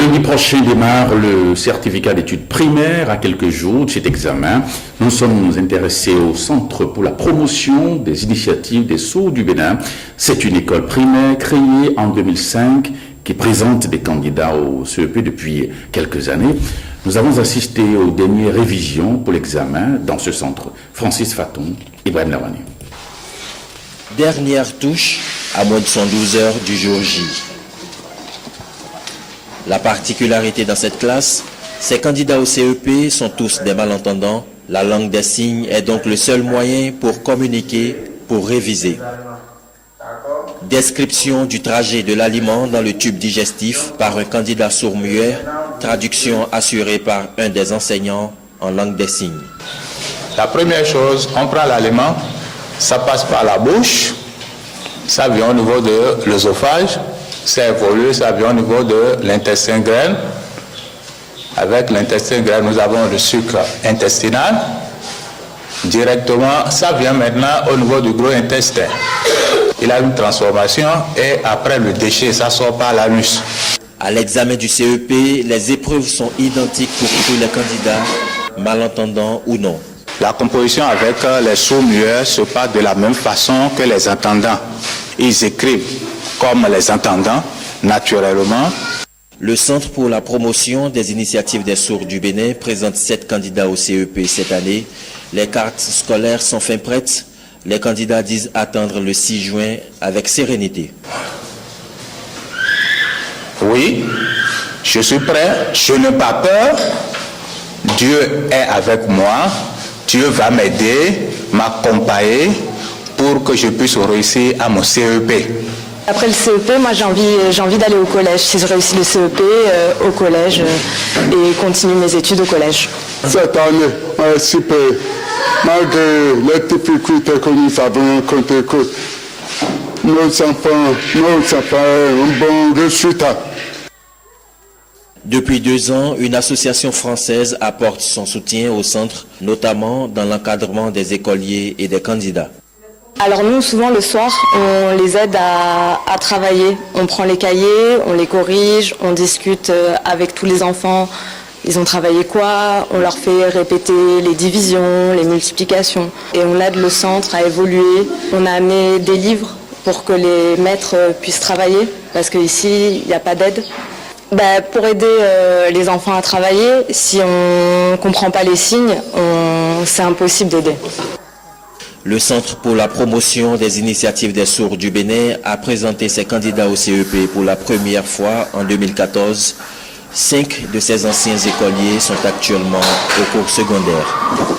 Lundi prochain démarre le certificat d'études primaires. À quelques jours de cet examen, nous sommes intéressés au Centre pour la promotion des initiatives des sourds du Bénin. C'est une école primaire créée en 2005 qui présente des candidats au CEP depuis quelques années. Nous avons assisté aux dernières révisions pour l'examen dans ce centre. Francis Faton, Ibrahim Lawani. Dernière touche à moins de 112 heures du jour J. La particularité dans cette classe, ces candidats au CEP sont tous des malentendants. La langue des signes est donc le seul moyen pour communiquer, pour réviser. Description du trajet de l'aliment dans le tube digestif par un candidat sourd-muet, traduction assurée par un des enseignants en langue des signes. La première chose, on prend l'aliment, ça passe par la bouche, ça vient au niveau de l'œsophage, ça évolue, ça vient au niveau de l'intestin grêle. Avec l'intestin grêle, nous avons le sucre intestinal. Directement, ça vient maintenant au niveau du gros intestin. Il a une transformation et après le déchet, ça sort par l'anus. À l'examen du CEP, les épreuves sont identiques pour tous les candidats, malentendants ou non. La composition avec les sourds-muets se passe de la même façon que les entendants. Ils écrivent comme les entendants, naturellement. Le Centre pour la promotion des initiatives des sourds du Bénin présente 7 candidats au CEP cette année. Les cartes scolaires sont fin prêtes. Les candidats disent attendre le 6 juin avec sérénité. Oui, je suis prêt, je n'ai pas peur. Dieu est avec moi. Dieu va m'aider, m'accompagner pour que je puisse réussir à mon CEP. Après le CEP, moi j'ai envie d'aller au collège. Si je réussis le CEP, au collège et continuer mes études au collège. Cette année, super. Malgré les difficultés que nous avons rencontrées, nos enfants ont un bon résultat. Depuis 2 ans, une association française apporte son soutien au centre, notamment dans l'encadrement des écoliers et des candidats. Alors nous, souvent le soir, on les aide à travailler. On prend les cahiers, on les corrige, on discute avec tous les enfants. Ils ont travaillé quoi? On leur fait répéter les divisions, les multiplications. Et on aide le centre à évoluer. On a amené des livres pour que les maîtres puissent travailler, parce qu'ici, il n'y a pas d'aide. Pour aider les enfants à travailler, si on ne comprend pas les signes, c'est impossible d'aider. Le Centre pour la promotion des initiatives des sourds du Bénin a présenté ses candidats au CEP pour la première fois en 2014. 5 de ces anciens écoliers sont actuellement au cours secondaire.